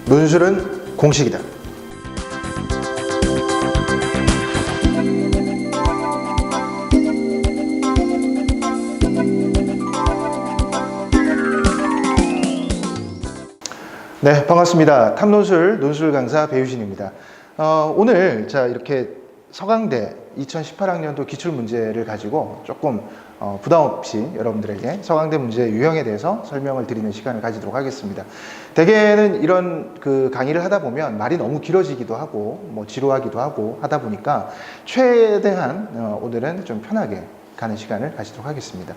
논술은 공식이다. 네, 반갑습니다. 탑논술 논술 강사 배유진입니다. 오늘 이렇게 서강대 2018학년도 기출문제를 가지고 조금 부담 없이 여러분들에게 서강대 문제 유형에 대해서 설명을 드리는 시간을 가지도록 하겠습니다. 대개는 이런 강의를 하다 보면 말이 너무 길어지기도 하고 지루하기도 하고 하다 보니까 최대한 오늘은 좀 편하게 가는 시간을 가지도록 하겠습니다.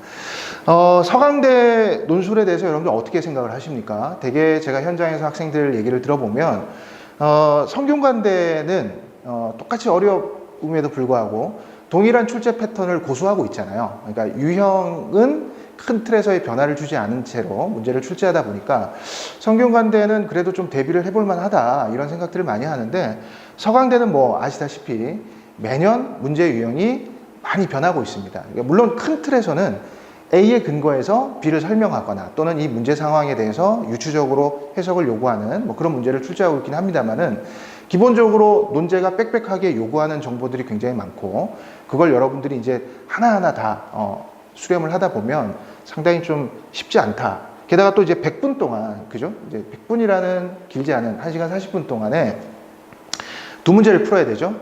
서강대 논술에 대해서 여러분들 어떻게 생각을 하십니까? 대개 제가 현장에서 학생들 얘기를 들어보면 성균관대는 똑같이 어려움에도 불구하고 동일한 출제 패턴을 고수하고 있잖아요. 그러니까 유형은 큰 틀에서의 변화를 주지 않은 채로 문제를 출제하다 보니까 성균관대는 그래도 좀 대비를 해볼 만하다 이런 생각들을 많이 하는데, 서강대는 아시다시피 매년 문제 유형이 많이 변하고 있습니다. 물론 큰 틀에서는 A에 근거해서 B를 설명하거나 또는 이 문제 상황에 대해서 유추적으로 해석을 요구하는 그런 문제를 출제하고 있긴 합니다만은, 기본적으로 논제가 빽빽하게 요구하는 정보들이 굉장히 많고 그걸 여러분들이 이제 하나하나 다 수렴을 하다 보면 상당히 좀 쉽지 않다. 게다가 또 이제 100분 동안, 그죠? 이제 100분이라는 길지 않은 1시간 40분 동안에 두 문제를 풀어야 되죠.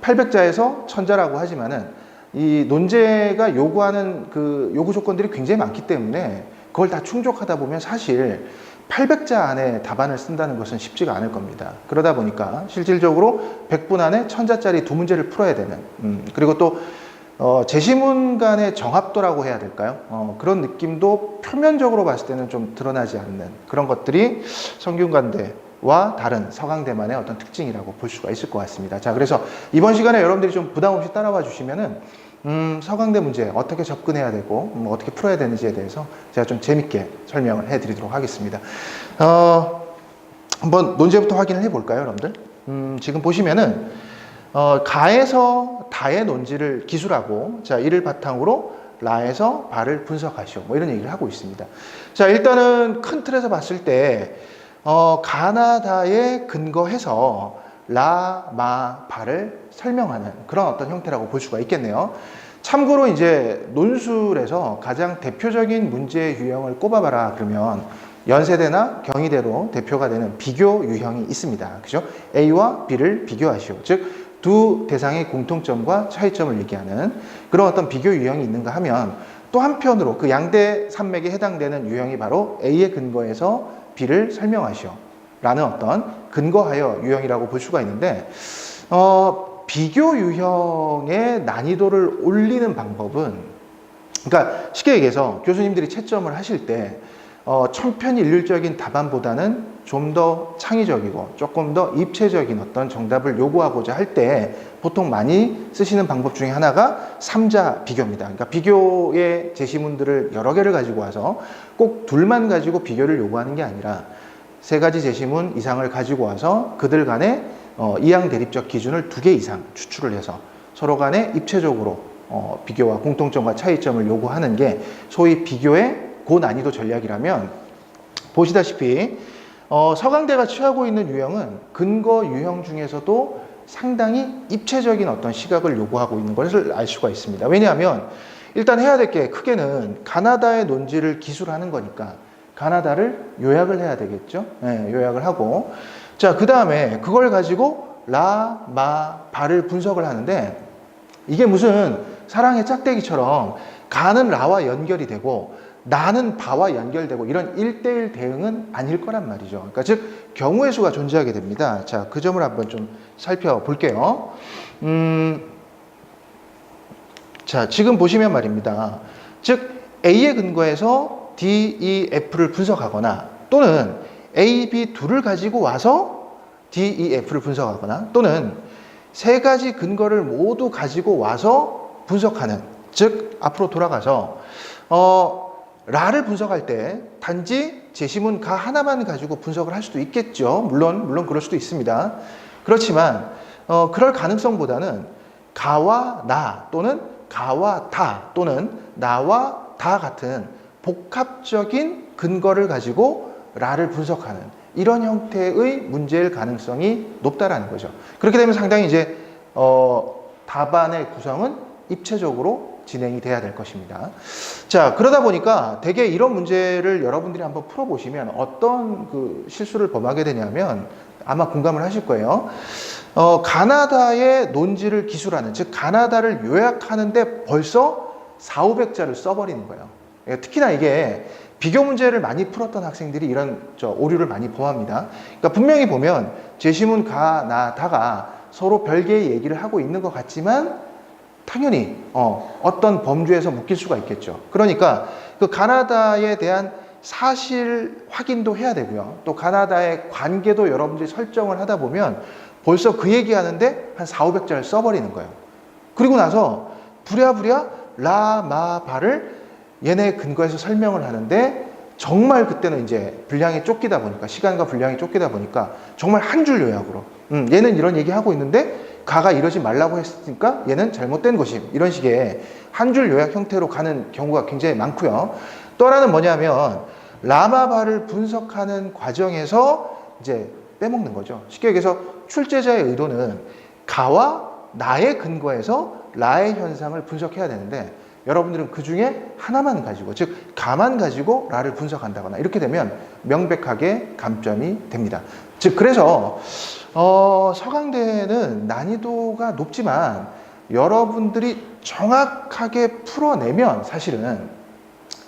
800자에서 1000자라고 하지만은 이 논제가 요구하는 요구 조건들이 굉장히 많기 때문에 그걸 다 충족하다 보면 사실 800자 안에 답안을 쓴다는 것은 쉽지가 않을 겁니다. 그러다 보니까 실질적으로 100분 안에 1000자짜리 두 문제를 풀어야 되는, 그리고 또 제시문 간의 정합도라고 해야 될까요? 그런 느낌도 표면적으로 봤을 때는 좀 드러나지 않는 그런 것들이 성균관대와 다른 서강대만의 어떤 특징이라고 볼 수가 있을 것 같습니다. 자, 그래서 이번 시간에 여러분들이 좀 부담 없이 따라와 주시면은 서강대 문제 어떻게 접근해야 되고 어떻게 풀어야 되는지에 대해서 제가 좀 재밌게 설명을 해드리도록 하겠습니다. 한번 논제부터 확인을 해볼까요, 여러분들? 지금 보시면은 가에서 다의 논지를 기술하고, 자, 이를 바탕으로 라에서 바를 분석하시오, 이런 얘기를 하고 있습니다. 자, 일단은 큰 틀에서 봤을 때 가나다에 근거해서 라, 마, 바를 설명하는 그런 어떤 형태라고 볼 수가 있겠네요. 참고로 이제 논술에서 가장 대표적인 문제 유형을 꼽아봐라 그러면 연세대나 경희대로 대표가 되는 비교 유형이 있습니다. 그죠? A와 B를 비교하시오. 즉, 두 대상의 공통점과 차이점을 얘기하는 그런 어떤 비교 유형이 있는가 하면, 또 한편으로 그 양대 산맥에 해당되는 유형이 바로 A에 근거해서 B를 설명하시오 라는 어떤 근거하여 유형이라고 볼 수가 있는데, 비교 유형의 난이도를 올리는 방법은, 그러니까 쉽게 얘기해서 교수님들이 채점을 하실 때 천편일률적인 답안보다는 좀 더 창의적이고 조금 더 입체적인 어떤 정답을 요구하고자 할 때 보통 많이 쓰시는 방법 중에 하나가 3자 비교입니다. 그러니까 비교의 제시문들을 여러 개를 가지고 와서 꼭 둘만 가지고 비교를 요구하는 게 아니라 3가지 제시문 이상을 가지고 와서 그들 간의 이항 대립적 기준을 2개 이상 추출을 해서 서로 간에 입체적으로 비교와 공통점과 차이점을 요구하는 게 소위 비교의 고난이도 전략이라면, 보시다시피 서강대가 취하고 있는 유형은 근거 유형 중에서도 상당히 입체적인 어떤 시각을 요구하고 있는 것을 알 수가 있습니다. 왜냐하면 일단 해야 될 게 크게는 가나다의 논지를 기술하는 거니까 가나다를 요약을 해야 되겠죠. 네, 요약을 하고, 자, 그 다음에 그걸 가지고 라, 마, 바를 분석을 하는데, 이게 무슨 사랑의 짝대기처럼 가는 라와 연결이 되고 나는 바와 연결되고 이런 1대1 대응은 아닐 거란 말이죠. 그러니까 즉 경우의 수가 존재하게 됩니다. 자, 그 점을 한번 좀 살펴볼게요. 자, 지금 보시면 말입니다. 즉 A에 근거해서 D, E, F를 분석하거나, 또는 A, B 둘을 가지고 와서 D, E, F를 분석하거나, 또는 3가지 근거를 모두 가지고 와서 분석하는, 즉 앞으로 돌아가서 라를 분석할 때 단지 제시문 가 하나만 가지고 분석을 할 수도 있겠죠. 물론 그럴 수도 있습니다. 그렇지만 그럴 가능성보다는 가와 나 또는 가와 다 또는 나와 다 같은 복합적인 근거를 가지고 라를 분석하는 이런 형태의 문제일 가능성이 높다라는 거죠. 그렇게 되면 상당히 이제 답안의 구성은 입체적으로 진행이 돼야 될 것입니다. 자, 그러다 보니까 대개 이런 문제를 여러분들이 한번 풀어보시면 어떤 그 실수를 범하게 되냐면 아마 공감을 하실 거예요. 가나다의 논지를 기술하는, 즉 가나다를 요약하는데 벌써 4,500자를 써버리는 거예요. 특히나 이게 비교 문제를 많이 풀었던 학생들이 이런 오류를 많이 범합니다. 그러니까 분명히 보면 제시문 가나다가 서로 별개의 얘기를 하고 있는 것 같지만 당연히 어떤 범주에서 묶일 수가 있겠죠. 그러니까 그 가나다에 대한 사실 확인도 해야 되고요. 또 가나다의 관계도 여러분들이 설정을 하다 보면 벌써 그 얘기하는데 한 4,500자를 써버리는 거예요. 그리고 나서 부랴부랴 라마바를 얘네 근거에서 설명을 하는데 정말 그때는 이제 분량이 쫓기다 보니까, 시간과 분량이 쫓기다 보니까 정말 한 줄 요약으로 얘는 이런 얘기하고 있는데 가가 이러지 말라고 했으니까 얘는 잘못된 것임, 이런 식의 한 줄 요약 형태로 가는 경우가 굉장히 많고요. 또 하나는 뭐냐면 라마바를 분석하는 과정에서 이제 빼먹는 거죠. 쉽게 얘기해서 출제자의 의도는 가와 나의 근거에서 라의 현상을 분석해야 되는데 여러분들은 그 중에 하나만 가지고, 즉 가만 가지고 라를 분석한다거나 이렇게 되면 명백하게 감점이 됩니다. 즉 그래서 서강대는 난이도가 높지만 여러분들이 정확하게 풀어내면 사실은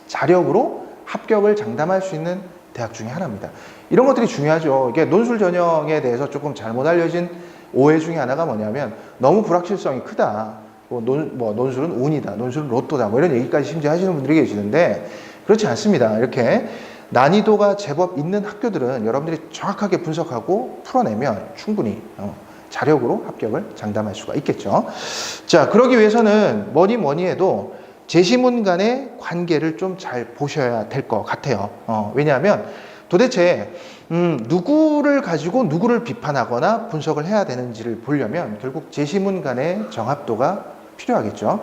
자력으로 합격을 장담할 수 있는 대학 중에 하나입니다. 이런 것들이 중요하죠. 이게 논술 전형에 대해서 조금 잘못 알려진 오해 중에 하나가 뭐냐면 너무 불확실성이 크다. 논술은 운이다, 논술은 로또다, 뭐 이런 얘기까지 심지어 하시는 분들이 계시는데 그렇지 않습니다. 이렇게 난이도가 제법 있는 학교들은 여러분들이 정확하게 분석하고 풀어내면 충분히 자력으로 합격을 장담할 수가 있겠죠. 자, 그러기 위해서는 뭐니 해도 제시문 간의 관계를 좀 잘 보셔야 될 것 같아요. 왜냐하면 도대체 누구를 가지고 누구를 비판하거나 분석을 해야 되는지를 보려면 결국 제시문 간의 정합도가 필요하겠죠.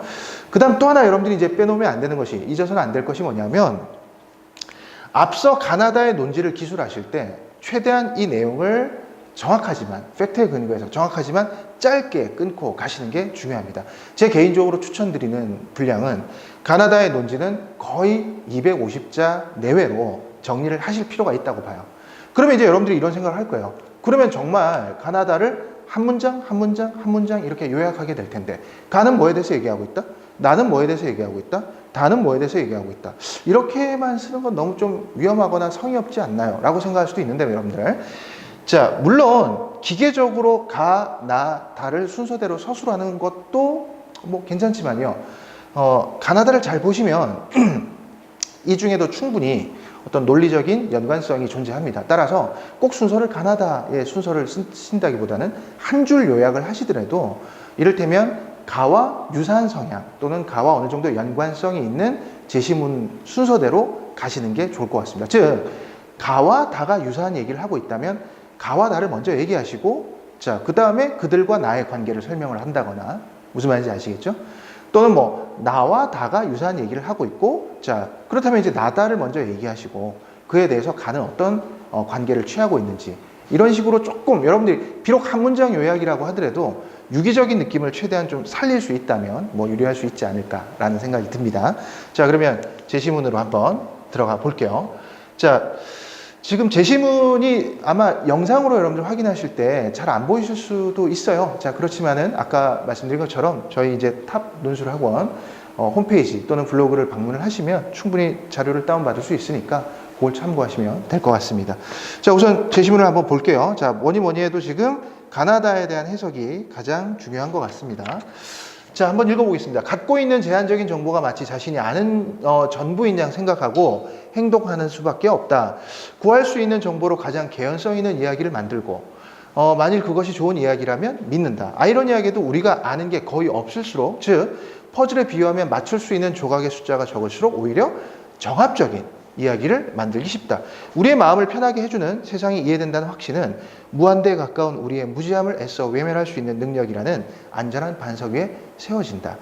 그 다음 또 하나 여러분들이 이제 빼놓으면 안 되는 것이, 잊어서는 안 될 것이 뭐냐면 앞서 가나다의 논지를 기술하실 때 최대한 이 내용을 정확하지만, 팩트에 근거해서 정확하지만 짧게 끊고 가시는 게 중요합니다. 제 개인적으로 추천드리는 분량은 가나다의 논지는 거의 250자 내외로 정리를 하실 필요가 있다고 봐요. 그러면 이제 여러분들이 이런 생각을 할 거예요. 그러면 정말 가나다를 한 문장, 한 문장, 한 문장 이렇게 요약하게 될 텐데 가는 뭐에 대해서 얘기하고 있다? 나는 뭐에 대해서 얘기하고 있다? 다는 뭐에 대해서 얘기하고 있다? 이렇게만 쓰는 건 너무 좀 위험하거나 성의 없지 않나요? 라고 생각할 수도 있는데 여러분들, 자, 물론 기계적으로 가, 나, 다를 순서대로 서술하는 것도 뭐 괜찮지만요, 가나다를 잘 보시면 이 중에도 충분히 어떤 논리적인 연관성이 존재합니다. 따라서 꼭 순서를 가나다의 순서를 쓴다기보다는 한 줄 요약을 하시더라도 이를테면 가와 유사한 성향 또는 가와 어느 정도 연관성이 있는 제시문 순서대로 가시는 게 좋을 것 같습니다. 즉 가와 다가 유사한 얘기를 하고 있다면 가와 다를 먼저 얘기하시고, 자, 그 다음에 그들과 나의 관계를 설명을 한다거나, 무슨 말인지 아시겠죠? 또는 뭐 나와 다가 유사한 얘기를 하고 있고, 자, 그렇다면 이제 나다를 먼저 얘기하시고 그에 대해서 가는 어떤 관계를 취하고 있는지, 이런 식으로 조금 여러분들이 비록 한 문장 요약이라고 하더라도 유기적인 느낌을 최대한 좀 살릴 수 있다면 뭐 유리할 수 있지 않을까라는 생각이 듭니다. 자, 그러면 제시문으로 한번 들어가 볼게요. 자, 지금 제시문이 아마 영상으로 여러분들 확인하실 때 잘 안 보이실 수도 있어요. 자, 그렇지만은 아까 말씀드린 것처럼 저희 이제 탑 논술학원 홈페이지 또는 블로그를 방문을 하시면 충분히 자료를 다운받을 수 있으니까 그걸 참고하시면 될 것 같습니다. 자, 우선 제시문을 한번 볼게요. 자, 뭐니 해도 지금 가나다에 대한 해석이 가장 중요한 것 같습니다. 자, 한번 읽어보겠습니다. 갖고 있는 제한적인 정보가 마치 자신이 아는 전부인 양 생각하고 행동하는 수밖에 없다. 구할 수 있는 정보로 가장 개연성 있는 이야기를 만들고 만일 그것이 좋은 이야기라면 믿는다. 아이러니하게도 우리가 아는 게 거의 없을수록, 즉 퍼즐에 비유하면 맞출 수 있는 조각의 숫자가 적을수록 오히려 정합적인 이야기를 만들기 쉽다. 우리의 마음을 편하게 해주는, 세상이 이해된다는 확신은 무한대에 가까운 우리의 무지함을 애써 외면할 수 있는 능력이라는 안전한 반석 위에 세워진다.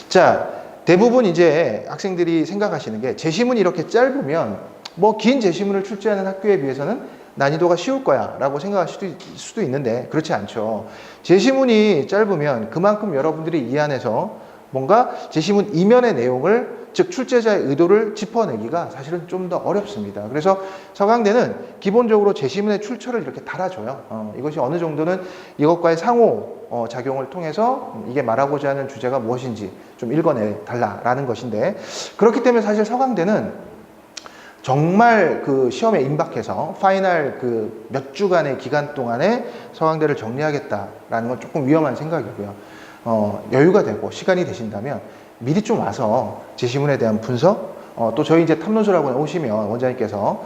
자, 대부분 이제 학생들이 생각하시는 게 제시문이 이렇게 짧으면 뭐 긴 제시문을 출제하는 학교에 비해서는 난이도가 쉬울 거야 라고 생각할 수도 있는데 그렇지 않죠. 제시문이 짧으면 그만큼 여러분들이 이 안에서 뭔가 제시문 이면의 내용을, 즉 출제자의 의도를 짚어내기가 사실은 좀 더 어렵습니다. 그래서 서강대는 기본적으로 제시문의 출처를 이렇게 달아줘요. 이것이 어느 정도는 이것과의 상호 작용을 통해서 이게 말하고자 하는 주제가 무엇인지 좀 읽어내 달라라는 것인데, 그렇기 때문에 사실 서강대는 정말 그 시험에 임박해서 파이널 그 몇 주간의 기간 동안에 서강대를 정리하겠다라는 건 조금 위험한 생각이고요. 여유가 되고 시간이 되신다면 미리 좀 와서 제시문에 대한 분석, 또 저희 이제 탐론술학원에 오시면 원장님께서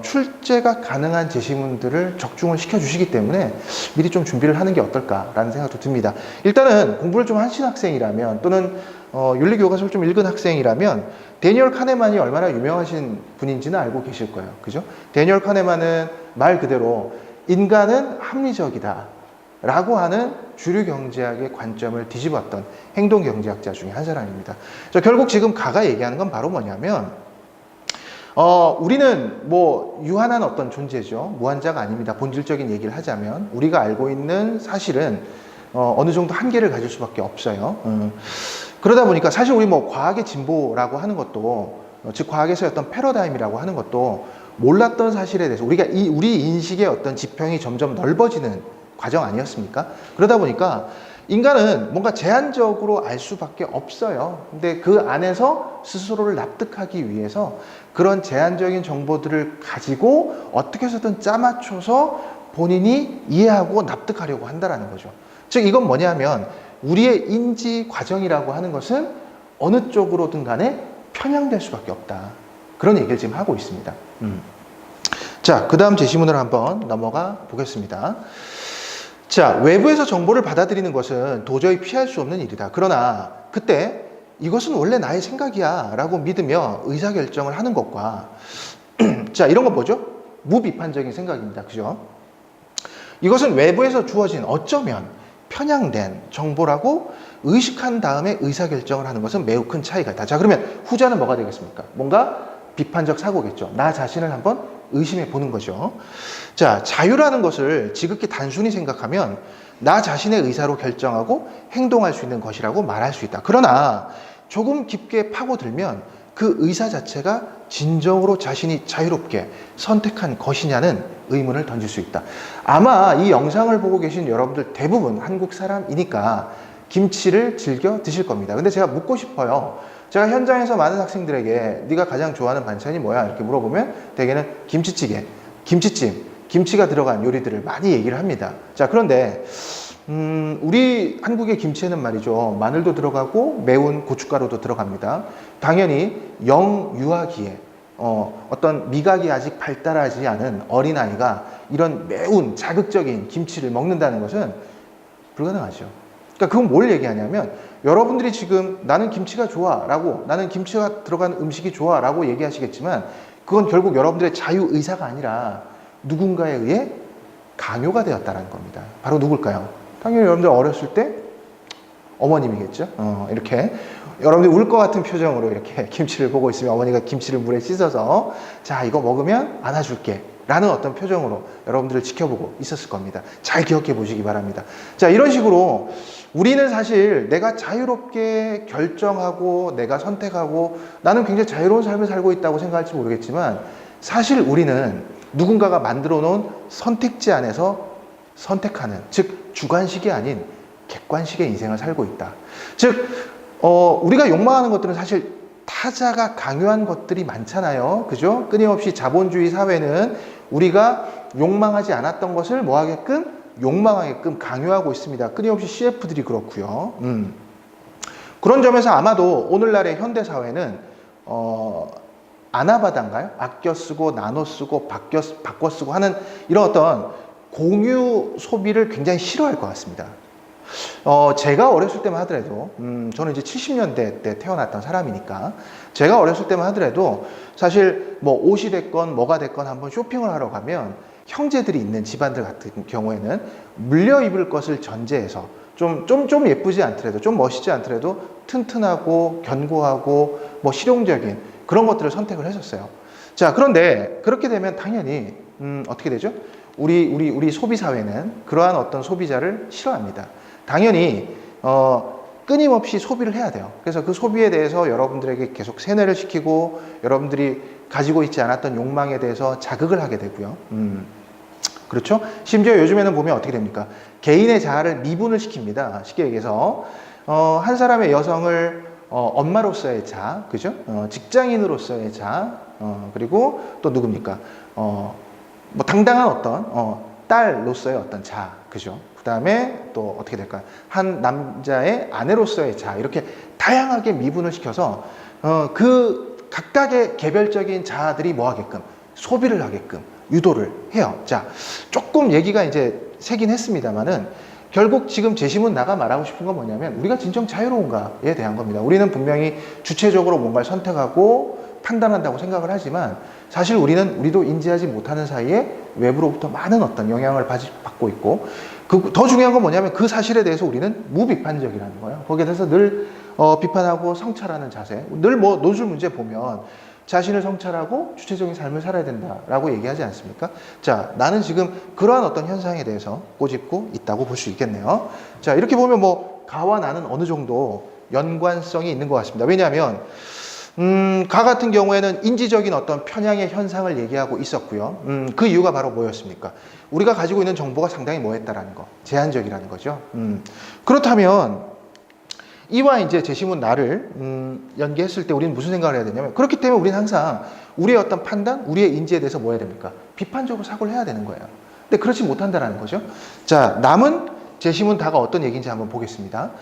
출제가 가능한 제시문들을 적중을 시켜주시기 때문에 미리 좀 준비를 하는 게 어떨까라는 생각도 듭니다. 일단은 공부를 좀 하신 학생이라면, 또는 윤리교과서를 좀 읽은 학생이라면 데니얼 카네만이 얼마나 유명하신 분인지는 알고 계실 거예요. 그죠? 데니얼 카네만은 말 그대로 인간은 합리적이다 라고 하는 주류 경제학의 관점을 뒤집었던 행동 경제학자 중에 한 사람입니다. 결국 지금 가가 얘기하는 건 바로 뭐냐면, 우리는 뭐 유한한 어떤 존재죠. 무한자가 아닙니다. 본질적인 얘기를 하자면 우리가 알고 있는 사실은 어느 정도 한계를 가질 수밖에 없어요. 그러다 보니까 사실 우리 뭐 과학의 진보라고 하는 것도, 즉 과학에서의 어떤 패러다임이라고 하는 것도 몰랐던 사실에 대해서 우리 인식의 어떤 지평이 점점 넓어지는 과정 아니었습니까? 그러다 보니까 인간은 뭔가 제한적으로 알 수밖에 없어요. 근데 그 안에서 스스로를 납득하기 위해서 그런 제한적인 정보들을 가지고 어떻게 해서든 짜맞춰서 본인이 이해하고 납득하려고 한다는 거죠. 즉 이건 뭐냐면 우리의 인지 과정이라고 하는 것은 어느 쪽으로든 간에 편향될 수밖에 없다. 그런 얘기를 지금 하고 있습니다. 자, 그 다음 제시문으로 한번 넘어가 보겠습니다. 자, 외부에서 정보를 받아들이는 것은 도저히 피할 수 없는 일이다. 그러나 그때 이것은 원래 나의 생각이야 라고 믿으며 의사결정을 하는 것과 자, 이런 거 뭐죠? 무비판적인 생각입니다. 그죠? 이것은 외부에서 주어진 어쩌면 편향된 정보라고 의식한 다음에 의사결정을 하는 것은 매우 큰 차이가 있다. 자, 그러면 후자는 뭐가 되겠습니까? 뭔가 비판적 사고겠죠. 나 자신을 한번 의심해 보는 거죠. 자, 자유라는 것을 지극히 단순히 생각하면 나 자신의 의사로 결정하고 행동할 수 있는 것이라고 말할 수 있다. 그러나 조금 깊게 파고들면 그 의사 자체가 진정으로 자신이 자유롭게 선택한 것이냐는 의문을 던질 수 있다. 아마 이 영상을 보고 계신 여러분들 대부분 한국 사람이니까 김치를 즐겨 드실 겁니다. 근데 제가 묻고 싶어요. 제가 현장에서 많은 학생들에게 네가 가장 좋아하는 반찬이 뭐야? 이렇게 물어보면 대개는 김치찌개, 김치찜, 김치가 들어간 요리들을 많이 얘기를 합니다. 자, 그런데 우리 한국의 김치에는 말이죠, 마늘도 들어가고 매운 고춧가루도 들어갑니다. 당연히 영유아기에 어떤 미각이 아직 발달하지 않은 어린아이가 이런 매운 자극적인 김치를 먹는다는 것은 불가능하죠. 그러니까 그건 뭘 얘기하냐면 여러분들이 지금 나는 김치가 좋아 라고, 나는 김치가 들어간 음식이 좋아 라고 얘기하시겠지만 그건 결국 여러분들의 자유의사가 아니라 누군가에 의해 강요가 되었다는 겁니다. 바로 누굴까요? 당연히 여러분들 어렸을 때 어머님이겠죠. 이렇게 여러분들이 울 것 같은 표정으로 이렇게 김치를 보고 있으면 어머니가 김치를 물에 씻어서 자, 이거 먹으면 안아줄게 라는 어떤 표정으로 여러분들을 지켜보고 있었을 겁니다. 잘 기억해 보시기 바랍니다. 자, 이런 식으로 우리는 사실 내가 자유롭게 결정하고 내가 선택하고 나는 굉장히 자유로운 삶을 살고 있다고 생각할지 모르겠지만 사실 우리는 누군가가 만들어 놓은 선택지 안에서 선택하는, 즉 주관식이 아닌 객관식의 인생을 살고 있다. 즉 우리가 욕망하는 것들은 사실 타자가 강요한 것들이 많잖아요. 그죠? 끊임없이 자본주의 사회는 우리가 욕망하지 않았던 것을 뭐 하게끔? 욕망하게끔 강요하고 있습니다. 끊임없이 CF들이 그렇고요. 그런 점에서 아마도 오늘날의 현대사회는 아나바다인가요? 아껴 쓰고 나눠 쓰고 바꿔 쓰고 하는 이런 어떤 공유 소비를 굉장히 싫어할 것 같습니다. 제가 어렸을 때만 하더라도 저는 이제 70년대 때 태어났던 사람이니까 제가 어렸을 때만 하더라도 사실 뭐 옷이 됐건 뭐가 됐건 한번 쇼핑을 하러 가면 형제들이 있는 집안들 같은 경우에는 물려 입을 것을 전제해서 좀 예쁘지 않더라도, 좀 멋있지 않더라도 튼튼하고 견고하고 뭐 실용적인 그런 것들을 선택을 했었어요. 자, 그런데 그렇게 되면 당연히 어떻게 되죠? 우리 소비 사회는 그러한 어떤 소비자를 싫어합니다. 당연히 끊임없이 소비를 해야 돼요. 그래서 그 소비에 대해서 여러분들에게 계속 세뇌를 시키고 여러분들이 가지고 있지 않았던 욕망에 대해서 자극을 하게 되고요. 그렇죠? 심지어 요즘에는 보면 어떻게 됩니까? 개인의 자아를 미분을 시킵니다. 쉽게 얘기해서 한 사람의 여성을 엄마로서의 자, 그죠? 직장인으로서의 자, 그리고 또 누굽니까? 뭐 당당한 어떤 딸로서의 어떤 자, 그죠? 그 다음에 또 어떻게 될까요? 한 남자의 아내로서의 자, 이렇게 다양하게 미분을 시켜서 그 각각의 개별적인 자아들이 뭐 하게끔 소비를 하게끔 유도를 해요. 자, 조금 얘기가 이제 새긴 했습니다만은 결국 지금 제시문 나가 말하고 싶은 건 뭐냐면 우리가 진정 자유로운가에 대한 겁니다. 우리는 분명히 주체적으로 뭔가를 선택하고 판단한다고 생각을 하지만 사실 우리도 인지하지 못하는 사이에 외부로부터 많은 어떤 영향을 받고 있고 더 중요한 건 뭐냐면 그 사실에 대해서 우리는 무비판적이라는 거예요. 거기에 대해서 늘 비판하고 성찰하는 자세. 늘 뭐 논술 문제 보면 자신을 성찰하고 주체적인 삶을 살아야 된다라고 얘기하지 않습니까? 자, 나는 지금 그러한 어떤 현상에 대해서 꼬집고 있다고 볼 수 있겠네요. 자, 이렇게 보면 뭐 가와 나는 어느 정도 연관성이 있는 것 같습니다. 왜냐하면 가 같은 경우에는 인지적인 어떤 편향의 현상을 얘기하고 있었고요. 그 이유가 바로 뭐였습니까? 우리가 가지고 있는 정보가 상당히 뭐했다라는 거, 제한적이라는 거죠. 그렇다면 이와 이제 제시문 나를 연계했을 때 우리는 무슨 생각을 해야 되냐면 그렇기 때문에 우리는 항상 우리의 어떤 판단, 우리의 인지에 대해서 뭐 해야 됩니까? 비판적으로 사고를 해야 되는 거예요. 근데 그렇지 못한다라는 거죠. 자, 남은 제시문 다가 어떤 얘기인지 한번 보겠습니다.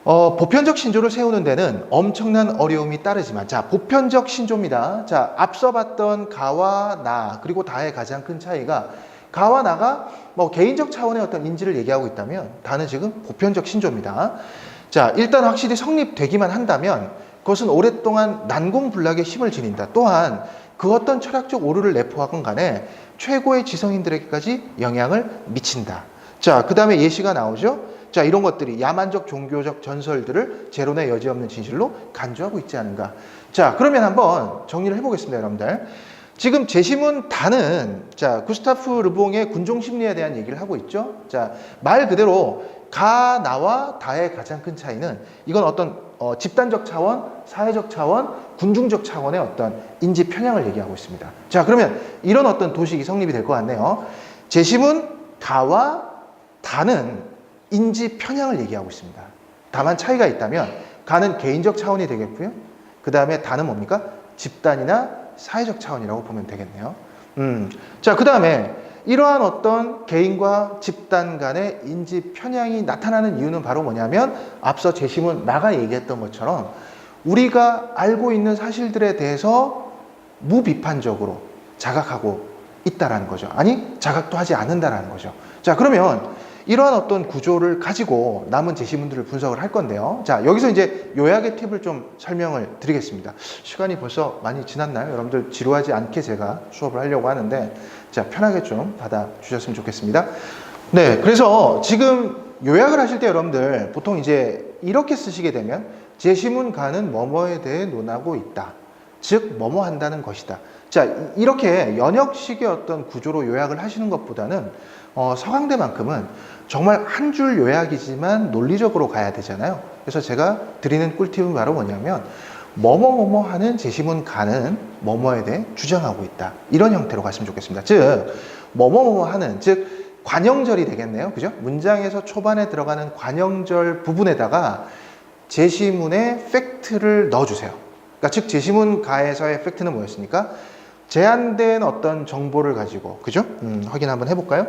보편적 신조를 세우는 데는 엄청난 어려움이 따르지만, 자, 보편적 신조입니다. 자, 앞서 봤던 가와 나, 그리고 다의 가장 큰 차이가 가와 나가 뭐 개인적 차원의 어떤 인지를 얘기하고 있다면 다는 지금 보편적 신조입니다. 자, 일단 확실히 성립되기만 한다면 그것은 오랫동안 난공불락의 힘을 지닌다. 또한 그 어떤 철학적 오류를 내포하건 간에 최고의 지성인들에게까지 영향을 미친다. 자, 그 다음에 예시가 나오죠. 자, 이런 것들이 야만적 종교적 전설들을 제론의 여지없는 진실로 간주하고 있지 않은가. 자, 그러면 한번 정리를 해보겠습니다, 여러분들. 지금 제시문 다는 자, 구스타프 르봉의 군종 심리에 대한 얘기를 하고 있죠. 자, 말 그대로 가, 나와 다의 가장 큰 차이는 이건 어떤 집단적 차원, 사회적 차원, 군중적 차원의 어떤 인지 편향을 얘기하고 있습니다. 자, 그러면 이런 어떤 도식이 성립이 될 것 같네요. 제시문 가와 다는 인지 편향을 얘기하고 있습니다. 다만 차이가 있다면 가는 개인적 차원이 되겠고요. 그 다음에 다는 뭡니까? 집단이나 사회적 차원이라고 보면 되겠네요. 자, 그 다음에 이러한 어떤 개인과 집단 간의 인지 편향이 나타나는 이유는 바로 뭐냐면 앞서 제시문 나가 얘기했던 것처럼 우리가 알고 있는 사실들에 대해서 무비판적으로 자각하고 있다라는 거죠. 아니, 자각도 하지 않는다라는 거죠. 자, 그러면 이러한 어떤 구조를 가지고 남은 제시문들을 분석을 할 건데요. 자, 여기서 이제 요약의 팁을 좀 설명을 드리겠습니다. 시간이 벌써 많이 지났나요? 여러분들 지루하지 않게 제가 수업을 하려고 하는데 자, 편하게 좀 받아주셨으면 좋겠습니다. 네, 그래서 지금 요약을 하실 때 여러분들 보통 이제 이렇게 쓰시게 되면 제시문 가는 뭐뭐에 대해 논하고 있다. 즉, 뭐뭐 한다는 것이다. 자, 이렇게 연역식의 어떤 구조로 요약을 하시는 것보다는 서강대만큼은 정말 한 줄 요약이지만 논리적으로 가야 되잖아요. 그래서 제가 드리는 꿀팁은 바로 뭐냐면 뭐뭐뭐뭐 하는 제시문 가는 뭐뭐에 대해 주장하고 있다. 이런 형태로 갔으면 좋겠습니다. 즉, 뭐뭐뭐뭐 하는, 즉 관형절이 되겠네요. 그죠? 문장에서 초반에 들어가는 관형절 부분에다가 제시문의 팩트를 넣어주세요. 그러니까 즉 제시문 가에서의 팩트는 뭐였습니까? 제한된 어떤 정보를 가지고, 그죠? 확인 한번 해볼까요?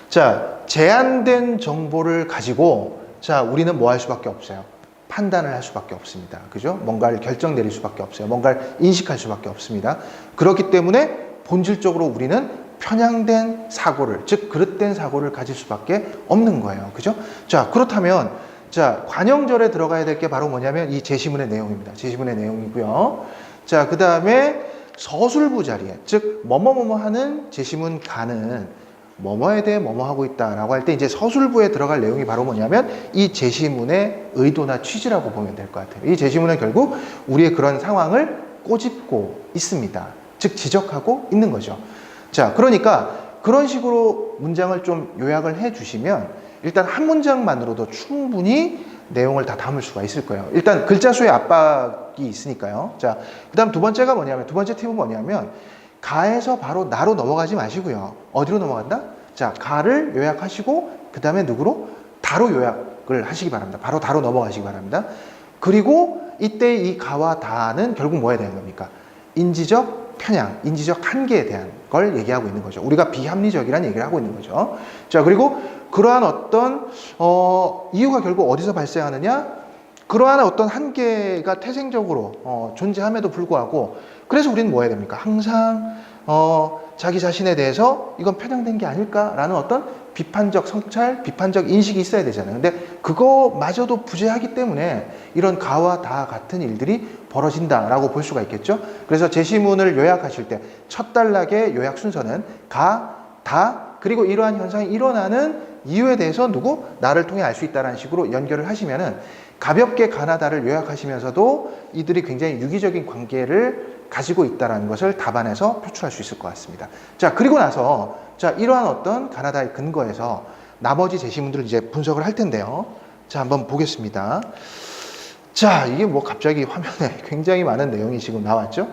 자, 제한된 정보를 가지고, 자, 우리는 뭐 할 수밖에 없어요? 판단을 할 수밖에 없습니다. 그죠? 뭔가를 결정 내릴 수밖에 없어요. 뭔가를 인식할 수밖에 없습니다. 그렇기 때문에 본질적으로 우리는 편향된 사고를, 즉, 그릇된 사고를 가질 수밖에 없는 거예요. 그죠? 자, 그렇다면, 자, 관형절에 들어가야 될 게 바로 뭐냐면 이 제시문의 내용입니다. 제시문의 내용이고요. 자, 그 다음에 서술부 자리에, 즉 뭐뭐뭐뭐 하는 제시문 가는 뭐뭐에 대해 뭐뭐 하고 있다라고 할 때 이제 서술부에 들어갈 내용이 바로 뭐냐면 이 제시문의 의도나 취지라고 보면 될 것 같아요. 이 제시문은 결국 우리의 그런 상황을 꼬집고 있습니다. 즉 지적하고 있는 거죠. 자, 그러니까 그런 식으로 문장을 좀 요약을 해 주시면 일단 한 문장만으로도 충분히 내용을 다 담을 수가 있을 거예요. 일단 글자 수의 압박이 있으니까요. 자, 그 다음 두 번째가 뭐냐면, 두 번째 팁은 뭐냐면, 가에서 바로 나로 넘어가지 마시고요. 어디로 넘어간다? 자, 가를 요약하시고, 그 다음에 누구로? 다로 요약을 하시기 바랍니다. 바로 다로 넘어가시기 바랍니다. 그리고 이때 이 가와 다는 결국 뭐에 대한 겁니까? 인지적 편향, 인지적 한계에 대한 걸 얘기하고 있는 거죠. 우리가 비합리적이라는 얘기를 하고 있는 거죠. 자, 그리고 그러한 어떤 이유가 결국 어디서 발생하느냐? 그러한 어떤 한계가 태생적으로 존재함에도 불구하고, 그래서 우리는 뭐 해야 됩니까? 항상 자기 자신에 대해서 이건 편향된 게 아닐까라는 어떤 비판적 성찰, 비판적 인식이 있어야 되잖아요. 근데 그거마저도 부재하기 때문에 이런 가와 다 같은 일들이 벌어진다라고 볼 수가 있겠죠. 그래서 제시문을 요약하실 때 첫 단락의 요약 순서는 가, 다, 그리고 이러한 현상이 일어나는 이유에 대해서 누구? 나를 통해 알 수 있다는 식으로 연결을 하시면은 가볍게 가나 다를 요약하시면서도 이들이 굉장히 유기적인 관계를 가지고 있다는 것을 답안에서 표출할 수 있을 것 같습니다. 자, 그리고 나서 자, 이러한 어떤 가나다의 근거에서 나머지 제시문들을 이제 분석을 할 텐데요. 자, 한번 보겠습니다. 자, 이게 뭐 갑자기 화면에 굉장히 많은 내용이 지금 나왔죠.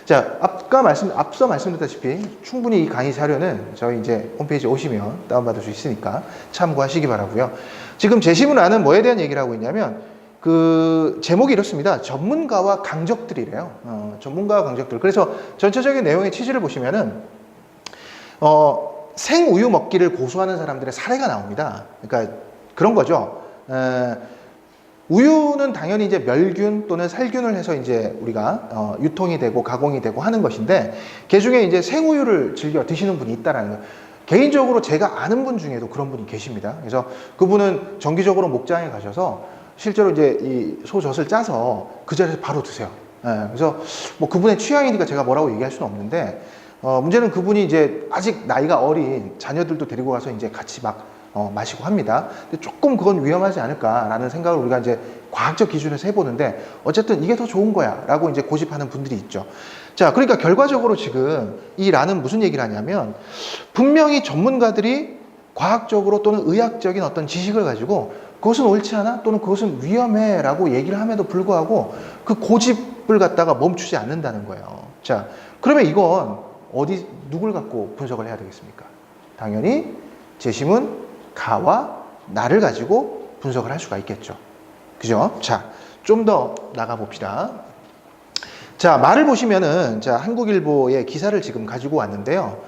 자, 앞서 말씀드렸다시피 충분히 이 강의 자료는 저희 이제 홈페이지 오시면 다운받을 수 있으니까 참고하시기 바라고요. 지금 제시문 안은 뭐에 대한 얘기를 하고 있냐면 그 제목이 이렇습니다. 전문가와 강적들이래요. 전문가와 강적들. 그래서 전체적인 내용의 취지를 보시면은 생우유 먹기를 고수하는 사람들의 사례가 나옵니다. 그러니까 그런 거죠. 우유는 당연히 이제 멸균 또는 살균을 해서 이제 우리가 유통이 되고 가공이 되고 하는 것인데, 그 중에 이제 생우유를 즐겨 드시는 분이 있다라는 거예요. 개인적으로 제가 아는 분 중에도 그런 분이 계십니다. 그래서 그분은 정기적으로 목장에 가셔서 실제로 이제 이 소젖을 짜서 그 자리에서 바로 드세요. 그래서 뭐 그분의 취향이니까 제가 뭐라고 얘기할 수는 없는데, 문제는 그분이 이제 아직 나이가 어린 자녀들도 데리고 가서 이제 같이 막 마시고 합니다. 근데 조금 그건 위험하지 않을까라는 생각을 우리가 이제 과학적 기준에서 해보는데, 어쨌든 이게 더 좋은 거야 라고 이제 고집하는 분들이 있죠. 자, 그러니까 결과적으로 지금 이 라는 무슨 얘기를 하냐면, 분명히 전문가들이 과학적으로 또는 의학적인 어떤 지식을 가지고 그것은 옳지 않아 또는 그것은 위험해 라고 얘기를 함에도 불구하고 그 고집을 갖다가 멈추지 않는다는 거예요. 자, 그러면 이건 누굴 갖고 분석을 해야 되겠습니까? 당연히 제시문 가와 나를 가지고 분석을 할 수가 있겠죠. 그죠? 자, 좀 더 나가 봅시다. 자, 말을 보시면은, 자, 한국일보의 기사를 지금 가지고 왔는데요.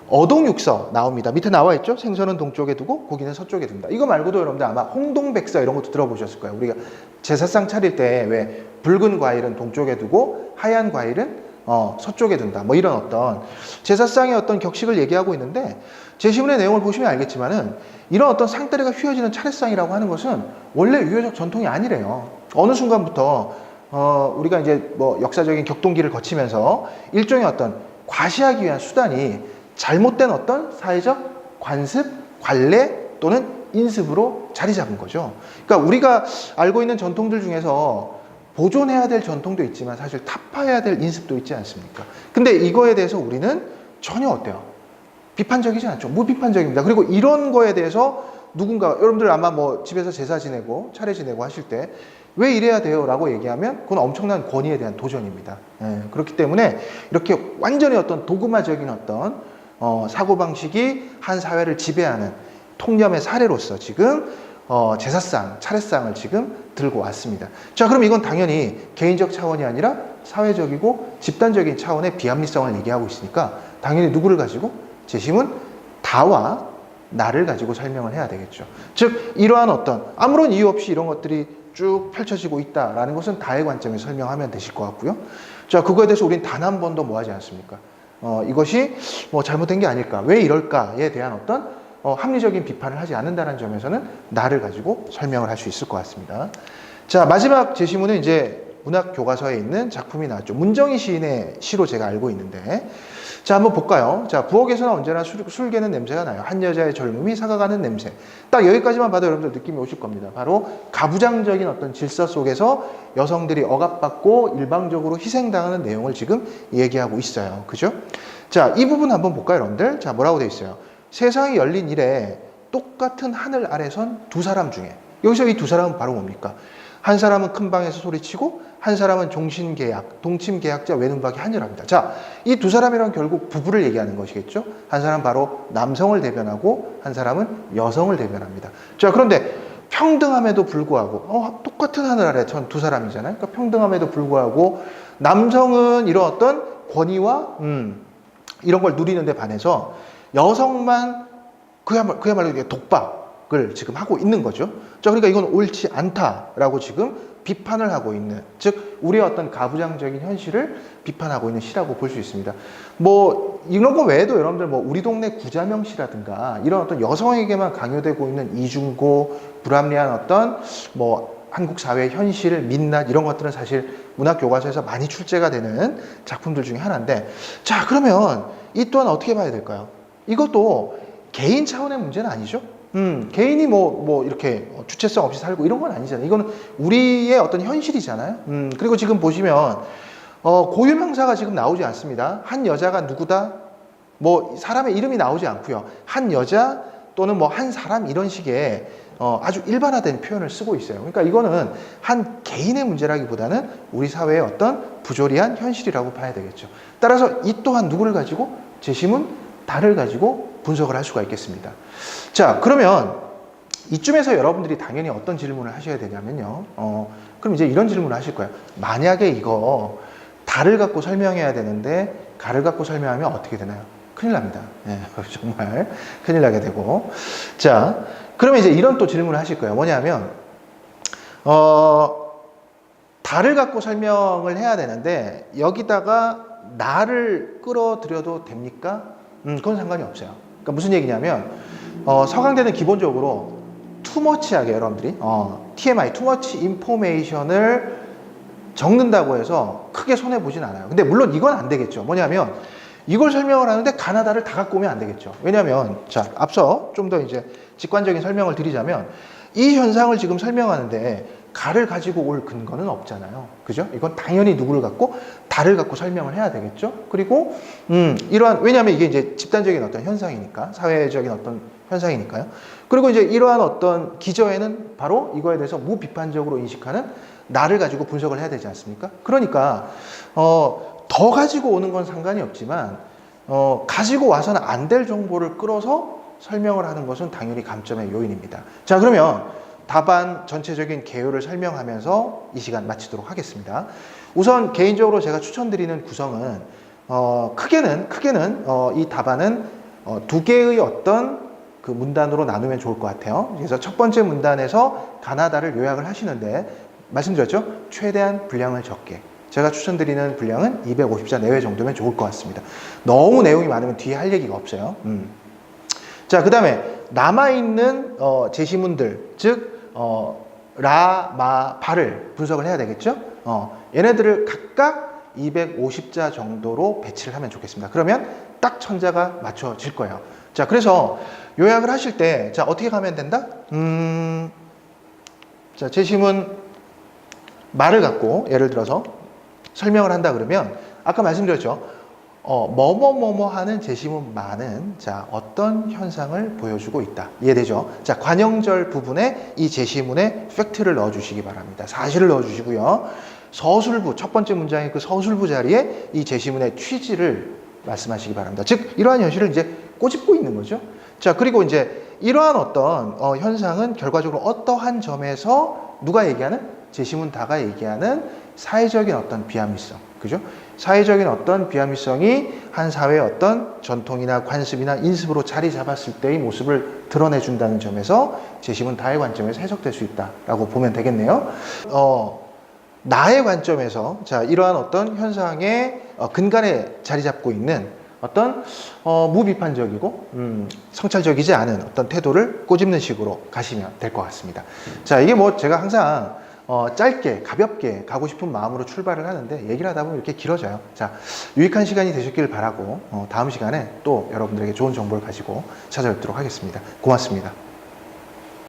어동육서 나옵니다. 밑에 나와 있죠? 생선은 동쪽에 두고 고기는 서쪽에 둔다. 이거 말고도 여러분들 아마 홍동백서 이런 것도 들어보셨을 거예요. 우리가 제사상 차릴 때 왜 붉은 과일은 동쪽에 두고 하얀 과일은 서쪽에 둔다. 뭐 이런 어떤 제사상의 어떤 격식을 얘기하고 있는데, 제시문의 내용을 보시면 알겠지만은 이런 어떤 상다리가 휘어지는 차례상이라고 하는 것은 원래 유교적 전통이 아니래요. 어느 순간부터 우리가 이제 뭐 역사적인 격동기를 거치면서 일종의 어떤 과시하기 위한 수단이 잘못된 어떤 사회적 관습, 관례 또는 인습으로 자리 잡은 거죠. 그러니까 우리가 알고 있는 전통들 중에서 보존해야 될 전통도 있지만 사실 타파해야 될 인습도 있지 않습니까? 근데 이거에 대해서 우리는 전혀 어때요? 비판적이지 않죠. 무비판적입니다. 그리고 이런 거에 대해서 누군가, 여러분들 아마 뭐 집에서 제사 지내고 차례 지내고 하실 때 왜 이래야 돼요? 라고 얘기하면 그건 엄청난 권위에 대한 도전입니다. 그렇기 때문에 이렇게 완전히 어떤 도그마적인 어떤 사고방식이 한 사회를 지배하는 통념의 사례로서 지금 제사상, 차례상을 지금 들고 왔습니다. 자, 그럼 이건 당연히 개인적 차원이 아니라 사회적이고 집단적인 차원의 비합리성을 얘기하고 있으니까 당연히 누구를 가지고? 제시문 다와 나를 가지고 설명을 해야 되겠죠. 즉 이러한 어떤 아무런 이유 없이 이런 것들이 쭉 펼쳐지고 있다라는 것은 다의 관점에서 설명하면 되실 것 같고요. 자, 그거에 대해서 우린 단 한 번도 뭐 하지 않습니까? 이것이 뭐 잘못된 게 아닐까, 왜 이럴까에 대한 어떤 합리적인 비판을 하지 않는다는 점에서는 나를 가지고 설명을 할 수 있을 것 같습니다. 자, 마지막 제시문은 이제 문학 교과서에 있는 작품이 나왔죠. 문정희 시인의 시로 제가 알고 있는데, 자, 한번 볼까요? 자, 부엌에서는 언제나 술 개는 냄새가 나요. 한 여자의 젊음이 사가가는 냄새. 딱 여기까지만 봐도 여러분들 느낌이 오실 겁니다. 바로 가부장적인 어떤 질서 속에서 여성들이 억압받고 일방적으로 희생당하는 내용을 지금 얘기하고 있어요. 그죠? 자, 이 부분 한번 볼까요, 여러분들? 자, 뭐라고 돼 있어요? 세상이 열린 이래 똑같은 하늘 아래 선 두 사람 중에, 여기서 이 두 사람은 바로 뭡니까? 한 사람은 큰 방에서 소리치고 한 사람은 종신계약, 동침계약자 외눈박이 한여랍니다. 자, 이 두 사람이란 결국 부부를 얘기하는 것이겠죠. 한 사람은 바로 남성을 대변하고 한 사람은 여성을 대변합니다. 자, 그런데 평등함에도 불구하고 똑같은 하늘 아래 선 두 사람이잖아요. 그러니까 평등함에도 불구하고 남성은 이런 어떤 권위와 이런 걸 누리는 데 반해서 여성만 그야말로 독박을 지금 하고 있는 거죠. 자, 그러니까 이건 옳지 않다라고 지금 비판을 하고 있는, 즉 우리의 어떤 가부장적인 현실을 비판하고 있는 시라고 볼 수 있습니다. 뭐 이런 거 외에도 여러분들 뭐 우리 동네 구자명 시라든가 이런 어떤 여성에게만 강요되고 있는 이중고, 불합리한 어떤 뭐 한국 사회의 현실, 민낯 이런 것들은 사실 문학 교과서에서 많이 출제가 되는 작품들 중에 하나인데, 자, 그러면 이 또한 어떻게 봐야 될까요? 이것도 개인 차원의 문제는 아니죠. 개인이 뭐 이렇게 주체성 없이 살고 이런 건 아니잖아요. 이거는 우리의 어떤 현실이잖아요. 그리고 지금 보시면 고유명사가 지금 나오지 않습니다. 한 여자가 누구다, 뭐 사람의 이름이 나오지 않고요. 한 여자 또는 뭐 한 사람 이런 식의 아주 일반화된 표현을 쓰고 있어요. 그러니까 이거는 한 개인의 문제라기보다는 우리 사회의 어떤 부조리한 현실이라고 봐야 되겠죠. 따라서 이 또한 누구를 가지고, 재심은 달을 가지고 분석을 할 수가 있겠습니다. 자, 그러면 이쯤에서 여러분들이 당연히 어떤 질문을 하셔야 되냐면요. 그럼 이제 이런 질문을 하실 거예요. 만약에 이거 달을 갖고 설명해야 되는데 가를 갖고 설명하면 어떻게 되나요? 큰일 납니다. 네, 정말 큰일 나게 되고. 자, 그러면 이제 이런 또 질문을 하실 거예요. 뭐냐면 달을 갖고 설명을 해야 되는데 여기다가 나를 끌어들여도 됩니까? 그건 상관이 없어요. 그러니까 무슨 얘기냐면 서강대는 기본적으로 투머치하게 여러분들이 TMI, 투머치 인포메이션을 적는다고 해서 크게 손해보진 않아요. 근데 물론 이건 안 되겠죠. 뭐냐면 이걸 설명을 하는데 가나다를 다 갖고 오면 안 되겠죠. 왜냐하면 자, 앞서 좀 더 이제 직관적인 설명을 드리자면 이 현상을 지금 설명하는데 가를 가지고 올 근거는 없잖아요. 그죠? 이건 당연히 누구를 갖고, 달을 갖고 설명을 해야 되겠죠. 그리고 이러한, 왜냐하면 이게 이제 집단적인 어떤 현상이니까, 사회적인 어떤 현상이니까요. 그리고 이제 이러한 어떤 기저에는 바로 이거에 대해서 무비판적으로 인식하는 나를 가지고 분석을 해야 되지 않습니까? 그러니까 더 가지고 오는 건 상관이 없지만 가지고 와서는 안 될 정보를 끌어서 설명을 하는 것은 당연히 감점의 요인입니다. 자, 그러면 답안 전체적인 개요를 설명하면서 이 시간 마치도록 하겠습니다. 우선 개인적으로 제가 추천드리는 구성은 크게는 이 답안은 두 개의 어떤 그 문단으로 나누면 좋을 것 같아요. 그래서 첫 번째 문단에서 가나다를 요약을 하시는데 말씀드렸죠? 최대한 분량을 적게. 제가 추천드리는 분량은 250자 내외 정도면 좋을 것 같습니다. 너무 내용이 많으면 뒤에 할 얘기가 없어요. 자, 그 다음에 남아있는 제시문들, 즉 라, 마, 바를 분석을 해야 되겠죠. 얘네들을 각각 250자 정도로 배치를 하면 좋겠습니다. 그러면 딱 천자가 맞춰질 거예요. 자, 그래서 요약을 하실 때, 자, 어떻게 가면 된다? 자, 제시문 말을 갖고 예를 들어서 설명을 한다 그러면 아까 말씀드렸죠. 뭐뭐뭐뭐 하는 제시문 마는 자, 어떤 현상을 보여주고 있다. 이해되죠? 자, 관형절 부분에 이 제시문에 팩트를 넣어주시기 바랍니다. 사실을 넣어주시고요. 서술부, 첫 번째 문장의 그 서술부 자리에 이 제시문의 취지를 말씀하시기 바랍니다. 즉, 이러한 현실을 이제 꼬집고 있는 거죠. 자, 그리고 이제 이러한 어떤 현상은 결과적으로 어떠한 점에서 누가 얘기하는? 제시문 다가 얘기하는 사회적인 어떤 비합리성. 그죠? 사회적인 어떤 비합리성이 한 사회의 어떤 전통이나 관습이나 인습으로 자리 잡았을 때의 모습을 드러내준다는 점에서 제시문 다의 관점에서 해석될 수 있다라고 보면 되겠네요. 나의 관점에서 자, 이러한 어떤 현상의 근간에 자리 잡고 있는 어떤 무비판적이고 성찰적이지 않은 어떤 태도를 꼬집는 식으로 가시면 될 것 같습니다. 자, 이게 뭐 제가 항상 짧게 가볍게 가고 싶은 마음으로 출발을 하는데 얘기를 하다 보면 이렇게 길어져요. 자, 유익한 시간이 되셨기를 바라고 다음 시간에 또 여러분들에게 좋은 정보를 가지고 찾아뵙도록 하겠습니다. 고맙습니다.